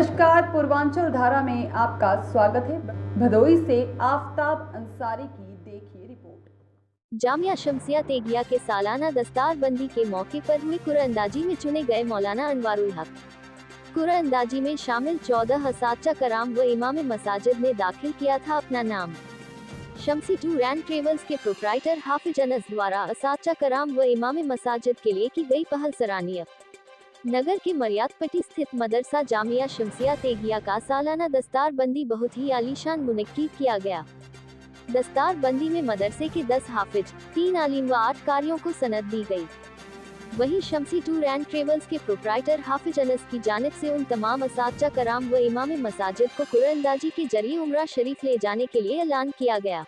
नमस्कार, पूर्वांचल धारा में आपका स्वागत है। भदोई से आफ्ताब अंसारी की देखिए रिपोर्ट। जामिया शम्सिया तेगिया के सालाना दस्तार बंदी के मौके पर हुई कुरानंदाजी में चुने गए मौलाना अनवारुल हक। कुरानंदाजी में शामिल 14 असातिज़ा कराम व इमाम मसाजिद ने दाखिल किया था अपना नाम। शम्सी टूर एंड ट्रेवल्स के प्रोप्राइटर हाफिज अनस द्वारा असातिज़ा कराम व इमाम मसाजिद के लिए की गई पहल सराहनीय। नगर के मरियातपट्टी स्थित मदरसा जामिया शम्सिया तेगिया का सालाना दस्तार बंदी बहुत ही आलीशान मुनक्किद किया गया। दस्तार बंदी में मदरसे के 10 हाफिज, 3 आलिम व 8 कारियों को सनद दी गई। वहीं शम्सी टूर एंड ट्रेवल्स के प्रोप्राइटर हाफिज अनस की जानिब से उन तमाम असातिज़ा कराम व इमाम मसाजिद को कुरानंदाजी के जरिए उम्रा शरीफ ले जाने के लिए ऐलान किया गया।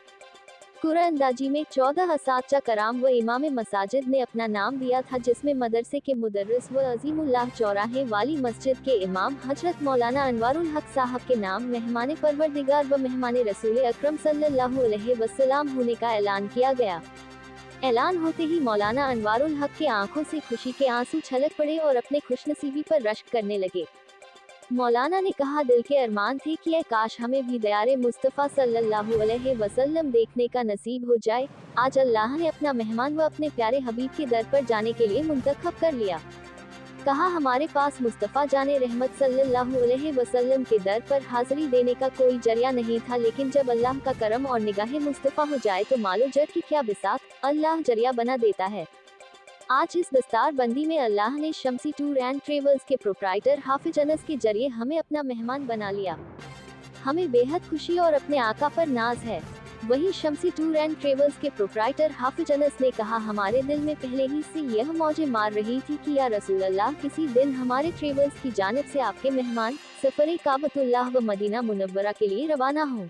कुरानंदाजी में 14 असातिज़ा कराम व इमाम मसाजिद ने अपना नाम दिया था, जिसमें मदरसे के मुदर्रिस व अजीमुल्लाह चौराहे वाली मस्जिद के इमाम हजरत मौलाना अनवारुल हक साहब के नाम मेहमान परवरदिगार व मेहमान रसूल अकरम सल्लल्लाहु अलैहि वसल्लम होने का ऐलान किया गया। ऐलान होते ही मौलाना अनवारुल हक के आंखों से खुशी के आंसू छलक पड़े और अपने खुशनसीबी पर रश्क करने लगे। मौलाना ने कहा, दिल के अरमान थे कि काश हमें भी दयारे मुस्तफ़ा सल्लल्लाहु अलैहि वसल्लम देखने का नसीब हो जाए। आज अल्लाह ने अपना मेहमान व अपने प्यारे हबीब के दर पर जाने के लिए मुंतखब कर लिया। कहा, हमारे पास मुस्तफ़ा जाने रहमत सल्लल्लाहु अलैहि वसल्लम के दर पर हाजिरी देने का कोई जरिया नहीं था, लेकिन जब अल्लाह का करम और निगाहे मुस्तफ़ा हो जाए तो मालो जर की क्या बिसात, अल्लाह जरिया बना देता है। आज इस दस्तार बंदी में अल्लाह ने शम्सी टूर एंड ट्रेवल्स के प्रोप्राइटर हाफिज अनस के जरिए हमें अपना मेहमान बना लिया। हमें बेहद खुशी और अपने आका पर नाज है। वहीं शम्सी टूर एंड ट्रेवल्स के प्रोप्राइटर हाफिज अनस ने कहा, हमारे दिल में पहले ही से यह मौजें मार रही थी कि या रसूल अल्लाह, किसी दिन हमारे ट्रेवल्स की जानिब से आपके मेहमान सफर काबतुल्लाह व मदीना मुनव्वरा के लिए रवाना हों।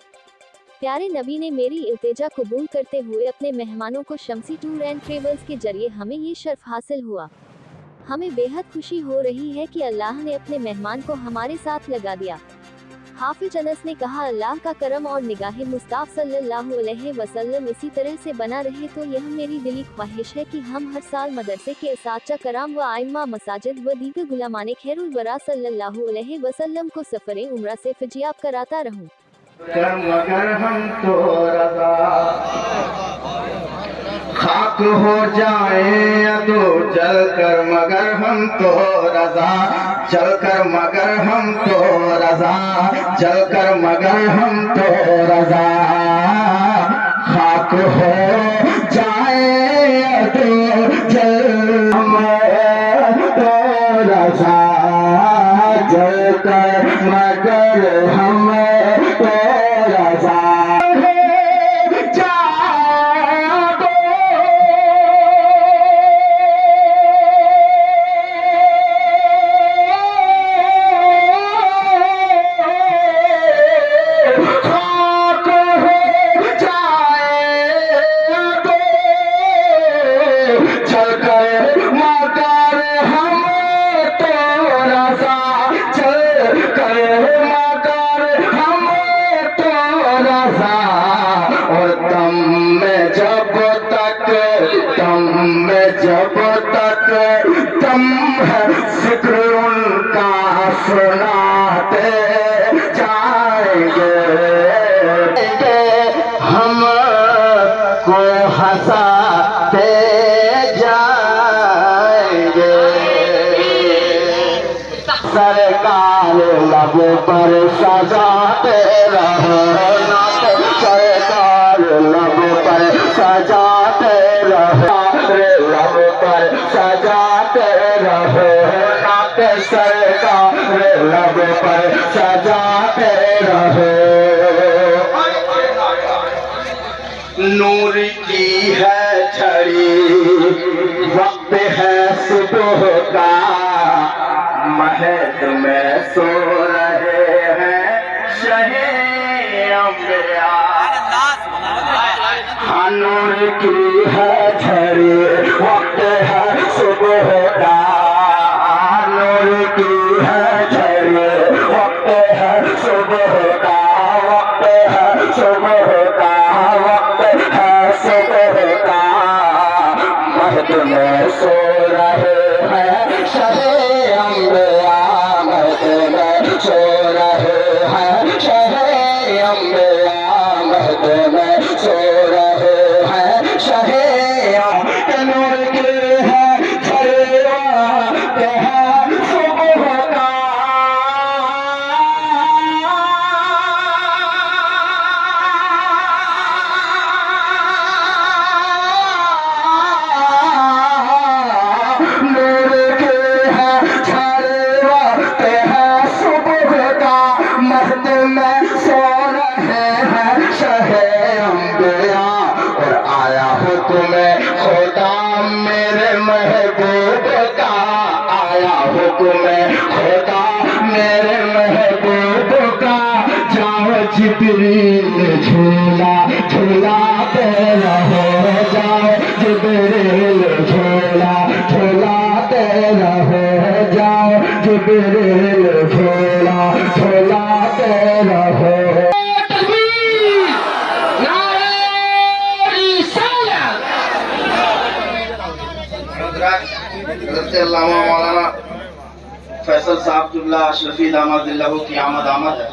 प्यारे नबी ने मेरी इल्तिजा कबूल करते हुए अपने मेहमानों को शम्सी टूर एंड ट्रेवल्स के जरिए हमें ये शर्फ हासिल हुआ। हमें बेहद खुशी हो रही है कि अल्लाह ने अपने मेहमान को हमारे साथ लगा दिया। हाफिज अनस ने कहा, अल्लाह का करम और निगाहे मुस्तफ़ा सल्लल्लाहु अलैहि वसल्लम इसी तरह से बना रहे तो यह मेरी दिली ख्वाहिश है कि हम हर साल मदरसे के असातिज़ा कराम व आइम्मा मसाजिद व दीगर गुलामाने खैरुल वरा सल्लल्लाहु अलैहि वसल्लम को सफ़रे उम्रा से फ़िजियाब कराता रहूं। मगर हम तो रज़ा खाक हो जाए अदो जल कर, मगर हम तो रज़ा जल कर, मगर हम तो रज़ा जल कर, मगर हम तो रज़ा खाक हो जाए अदो जल, हम तो रज़ा जल कर, मगर हम जब तक तुम है जिक्र उनका सुनाते जाएंगे, हम को हंसाते जाएंगे। सरकार लब पर सजाते रहो, सरकार लब पर सजाते रहो, लब पर सजाते रहो, नाक सरकार लब पर सजाते रहो। नूर की है छड़ी, वक्त है सुबह का, महद में सो रहे हैं शहे अंबिया। नूर की है छड़ी, वक्त है सुबह का, नूर की है छड़ी, वक्त है सुबह का, वक्त है सुबह का, वक्त है सुबह का, महद में सो रहे हैं शहे अंबिया, महद में सो हुक्म खुदा मेरे महबूब का जाओ जिब्रील झूला झूलाते रहो जाओ जिब्रील झूला झूलाते रहो जाओ जिब्रील झूला झूलाते रहो मौलाना फैसल साहब जुल्ला अशरफी दामद की आमद है,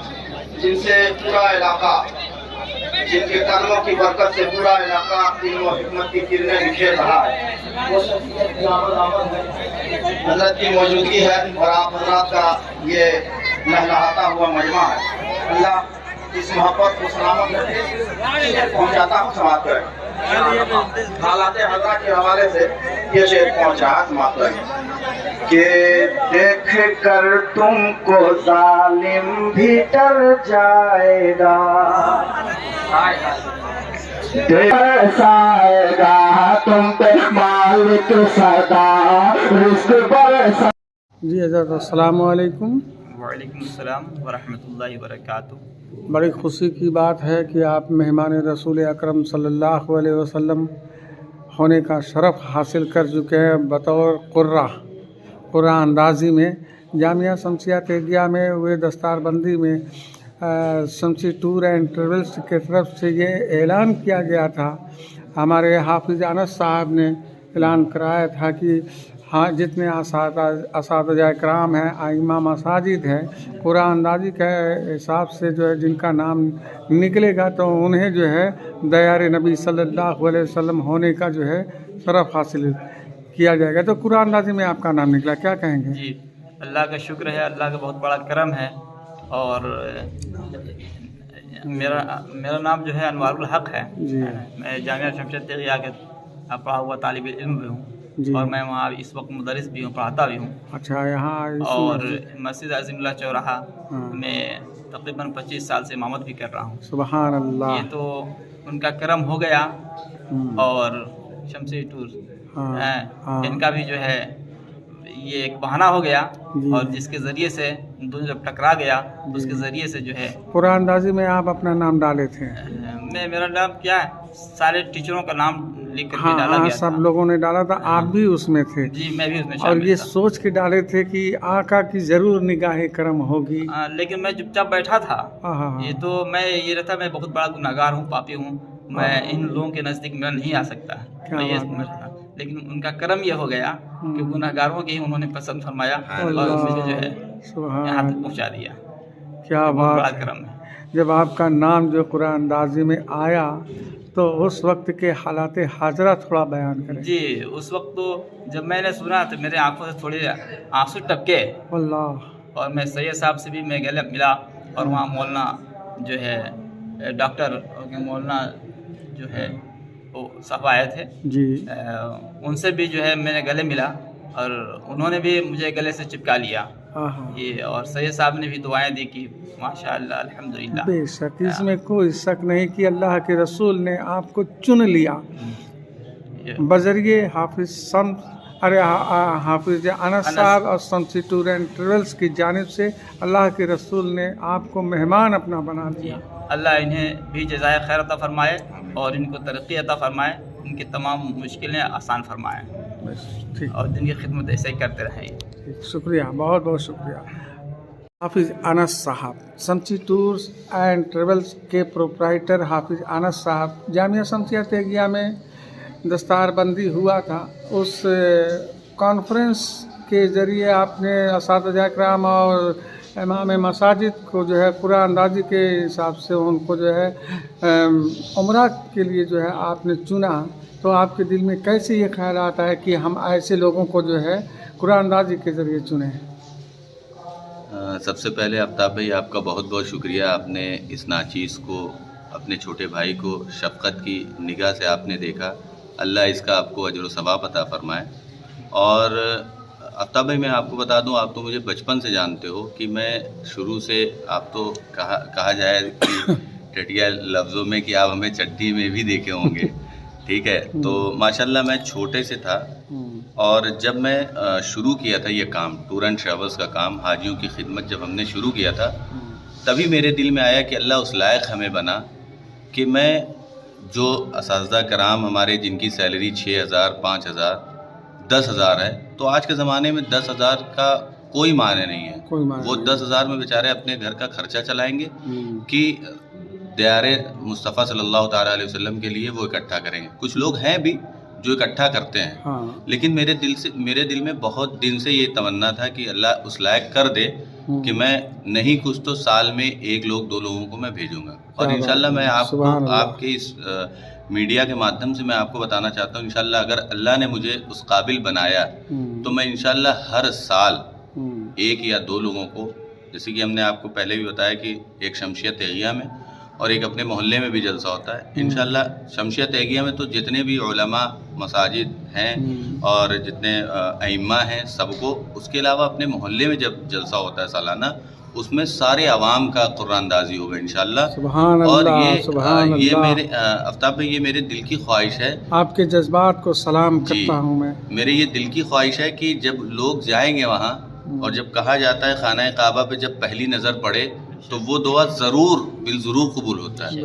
जिनसे पूरा इलाका, जिनके कदमों की बरकत से पूरा इलाका इल्म और हिकमत की किरणें बिखेर रहा है, वो शख्सियत की आमद है, हजरत की मौजूदगी है और आप हजरात का ये लहलहाता हुआ मजमा है। अल्लाह इस मोहब्बत को सलामत रखे, पहुँचाता हूँ समाप्त करें। हालात हजरा के हवाले से ये शेर पहुँचा समाप्त करें कि देख कर तुमको जालिम भी डर जाएगा, बरसाएगा तुम पे मालिक सदा रिज़्क़ बरसा। जी हज़रत अस्सलामु अलैकुम। वालेकुम अस्सलाम वरहमतुल्लाहि वबरकातुहू। बड़ी खुशी की बात है कि आप मेहमान रसूल अकरम सल्लल्लाहु अलैहि वसल्लम होने का शरफ़ हासिल कर चुके हैं बतौर कुर्रा अंदाज़ी में। जामिया शमसिया तेगिया में हुए दस्तारबंदी में शमसी टूर एंड ट्रेवल्स की तरफ से ये ऐलान किया गया था, हमारे हाफिज़ अनस साहब ने ऐलान कराया था कि हाँ जितने असातिज़ा कराम हैं, आइमा मसाजिद हैं, कुरान अंदाज़ी के हिसाब से जो है जिनका नाम निकलेगा तो उन्हें जो है दयार नबी सल्लल्लाहु अलैहि वसल्लम होने का जो है शरफ़ हासिल किया जाएगा। तो कुरान अंदाज़ी में आपका नाम निकला, क्या कहेंगे? जी अल्लाह का शुक्र है, अल्लाह का बहुत बड़ा करम है। और मेरा नाम जो है अनवारुल हक है जी। मैं जामिया शमसिया तेगिया के पढ़ा हुआ तालिब इल्म भी हूँ और मैं वहाँ इस वक्त मुदरिस भी हूँ, पढ़ाता भी हूँ। अच्छा, यहाँ और मस्जिद अज़ीमुल्लाह चौराहा में तकरीबन 25 साल से इमामत भी कर रहा हूँ। सुभान अल्लाह। ये तो उनका करम हो गया। और शमसी टूर इनका भी जो है ये एक बहाना हो गया, और जिसके ज़रिए से दोनों जब टकरा गया तो उसके ज़रिए से जो है कुरान अंदाज़ी में आप अपना नाम डाले थे। मेरा नाम क्या है, सारे टीचरों का नाम लिख कर डाला गया सब लोगों ने डाला था, आप भी उसमें थे? जी मैं भी उसमें और ये था। सोच के डाले थे कि आका की ज़रूर निगाह करम होगी। लेकिन मैं चुपचाप बैठा था। ये तो मैं ये रहता मैं बहुत बड़ा गुनाहगार हूँ, पापी हूँ, मैं इन लोगों के नज़दीक मेरा नहीं आ सकता, मैं ये समझता। लेकिन उनका करम ये हो गया कि गुनाहगारों की ही उन्होंने पसंद फरमाया और मुझे जो है यहाँ तक पहुँचा दिया। क्या बात, बड़ा करम है। जब आपका नाम जो कुरान अंदाज़ी में आया तो उस वक्त के हालात हाजरा थोड़ा बयान करें। जी उस वक्त तो जब मैंने सुना तो मेरे आंखों से थोड़े आंसू टपके। अल्लाह। और मैं सैयद साहब से भी मैं गले मिला, और वहाँ मौलाना जो है डॉक्टर मौलाना जो है वो साहब आए थे जी, उनसे भी जो है मैंने गले मिला और उन्होंने भी मुझे गले से चिपका लिया ये। और सैयद साहब ने भी दुआएं दी कि माशाअल्लाह अल्हम्दुलिल्लाह। बेशक इसमें कोई शक नहीं कि अल्लाह के रसूल ने आपको चुन लिया बजरिए हाफिज अनस साहब और शमसी टूर एंड ट्रेवल्स की जानिब से अल्लाह के रसूल ने आपको मेहमान अपना बना दिया। अल्लाह इन्हें भी जज़ाए खैर अता फरमाए और इनको तरक्की अता फरमाए, इनकी तमाम मुश्किलें आसान फरमाए और दिन की खिदमत ऐसे ही करते रहें। शुक्रिया, बहुत बहुत शुक्रिया। हाफिज अनस साहब, शमसी टूर्स एंड ट्रेवल्स के प्रोप्राइटर हाफिज अनस साहब, जामिया शमसिया तेगिया में दस्तारबंदी हुआ था, उस कॉन्फ्रेंस के ज़रिए आपने असातिज़ा कराम और इमाम मसाजिद को जो है कुरान अंदाज़ी के हिसाब से उनको जो है उम्रा के लिए जो है आपने चुना, तो आपके दिल में कैसे ये ख्याल आता है कि हम ऐसे लोगों को जो है कुरान अंदाज़ी के ज़रिए चुने? सबसे पहले आफ्ताब भाई आपका बहुत बहुत शुक्रिया, आपने इस नाचीज़ को, अपने छोटे भाई को शफ़क़त की निगाह से आपने देखा। अल्लाह इसका आपको अजर व सवाब अता फरमाए। और आफ्ताब भाई मैं आपको बता दूं, आप तो मुझे बचपन से जानते हो कि मैं शुरू से, आप तो कहा जाए कि टटिया लफ्ज़ों में कि आप हमें चट्टी में भी देखे होंगे, ठीक है। तो माशाल्लाह मैं छोटे से था اور جب میں شروع کیا تھا یہ کام ٹور اینڈ ٹریولس کا کام، حاجیوں کی خدمت جب ہم نے شروع کیا تھا، تبھی میرے دل میں آیا کہ اللہ اس لائق ہمیں بنا کہ میں جو اساتذہ کرام ہمارے جن کی سیلری 6,000 5,000 10,000 ہے، تو آج کے زمانے میں 10,000 کا کوئی معنی نہیں ہے. وہ 10,000 میں بیچارے اپنے گھر کا خرچہ چلائیں گے کہ دیار مصطفیٰ صلی اللہ تعالیٰ علیہ وسلم کے لیے وہ اکٹھا کریں گے. کچھ لوگ ہیں بھی جو اکٹھا کرتے ہیں، لیکن میرے دل میں بہت دن سے یہ تمنا تھا کہ اللہ اس لائق کر دے کہ میں نہیں کچھ تو سال میں 1 لوگ 2 لوگوں کو میں بھیجوں گا. اور انشاءاللہ میں آپ کے اس میڈیا کے مادھیم سے میں آپ کو بتانا چاہتا ہوں، انشاءاللہ اگر اللہ نے مجھے اس قابل بنایا تو میں انشاءاللہ ہر سال 1 یا 2 لوگوں کو، جیسے کہ ہم نے آپ کو پہلے بھی بتایا کہ ایک شمشیہ تیغیہ میں اور ایک اپنے محلے میں بھی جلسہ ہوتا ہے. انشاءاللہ شمشیہ تیغیہ میں تو جتنے بھی علماء مساجد ہیں اور جتنے ائمہ ہیں سب کو، اس کے علاوہ اپنے محلے میں جب جلسہ ہوتا ہے سالانہ، اس میں سارے عوام کا قرآن اندازی ہوگا انشاءاللہ. اور یہ میرے آفتاب بھائی، یہ میرے دل کی خواہش ہے. آپ کے جذبات کو سلام کرتا ہوں میں. میرے یہ دل کی خواہش ہے کہ جب لوگ جائیں گے وہاں، اور جب کہا جاتا ہے خانہ کعبہ پہ جب پہلی نظر پڑے تو وہ دعا بالضرور قبول ہوتا ہے.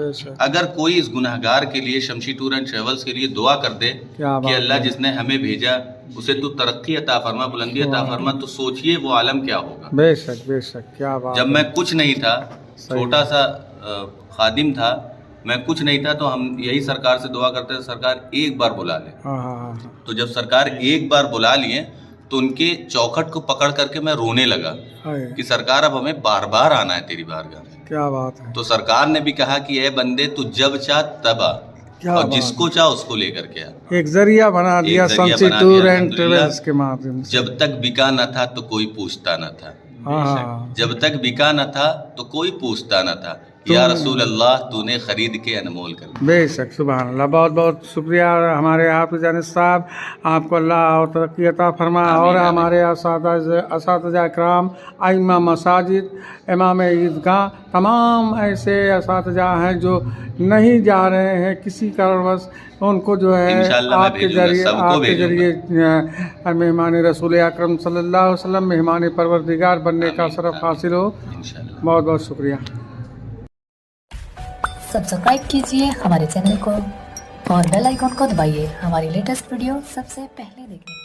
اگر کوئی اس گناہگار کے لیے، شمشی ٹور اینڈ ٹریولز کے لیے دعا کر دے کہ اللہ جس نے ہمیں بھیجا اسے تو ترقی عطا فرما، بلندی عطا فرما، تو سوچئے وہ عالم کیا ہوگا. بے شک کیا بات. جب میں کچھ نہیں تھا، چھوٹا سا خادم تھا، میں کچھ نہیں تھا، تو ہم یہی سرکار سے دعا کرتے تھے سرکار ایک بار بلا لے. تو جب سرکار ایک بار بلا لیے تو ان کے چوکھٹ کو پکڑ کر کے میں رونے لگا کہ سرکار اب ہمیں بار بار آنا ہے تیری بارگاہ میں. کیا بات ہے. تو سرکار نے بھی کہا کہ اے بندے تو جب چاہ تب آ، اور جس کو چاہ اس کو لے کر کے آ. ایک ذریعہ بنا دیا شمشی ٹور اینڈ ٹریولز کے مادھیم سے. جب تک بکا نہ تھا تو کوئی پوچھتا نہ تھا. جب تک بکا نہ تھا تو کوئی پوچھتا نہ تھا. یا رسول اللہ تو نے خرید کے انمول کر دیا. بے شک سبحان اللہ. بہت بہت شکریہ ہمارے حافظ انس صاحب، آپ کو اللہ اور ترقی عطا فرما. اور ہمارے اساتذہ اکرام، ائمہ مساجد، امام عیدگاہ، تمام ایسے اساتذہ ہیں جو نہیں جا رہے ہیں کسی کارنوش، ان کو جو ہے آپ کے ذریعے مہمان رسول اکرم صلی اللہ علیہ وسلم، مہمان پروردگار بننے کا شرف حاصل ہو. بہت بہت شکریہ. سبسکرائب کیجیے ہمارے چینل کو اور بیل آئیکن کو دبائیے ہماری لیٹسٹ ویڈیو سب سے پہلے دیکھنے کے لیے.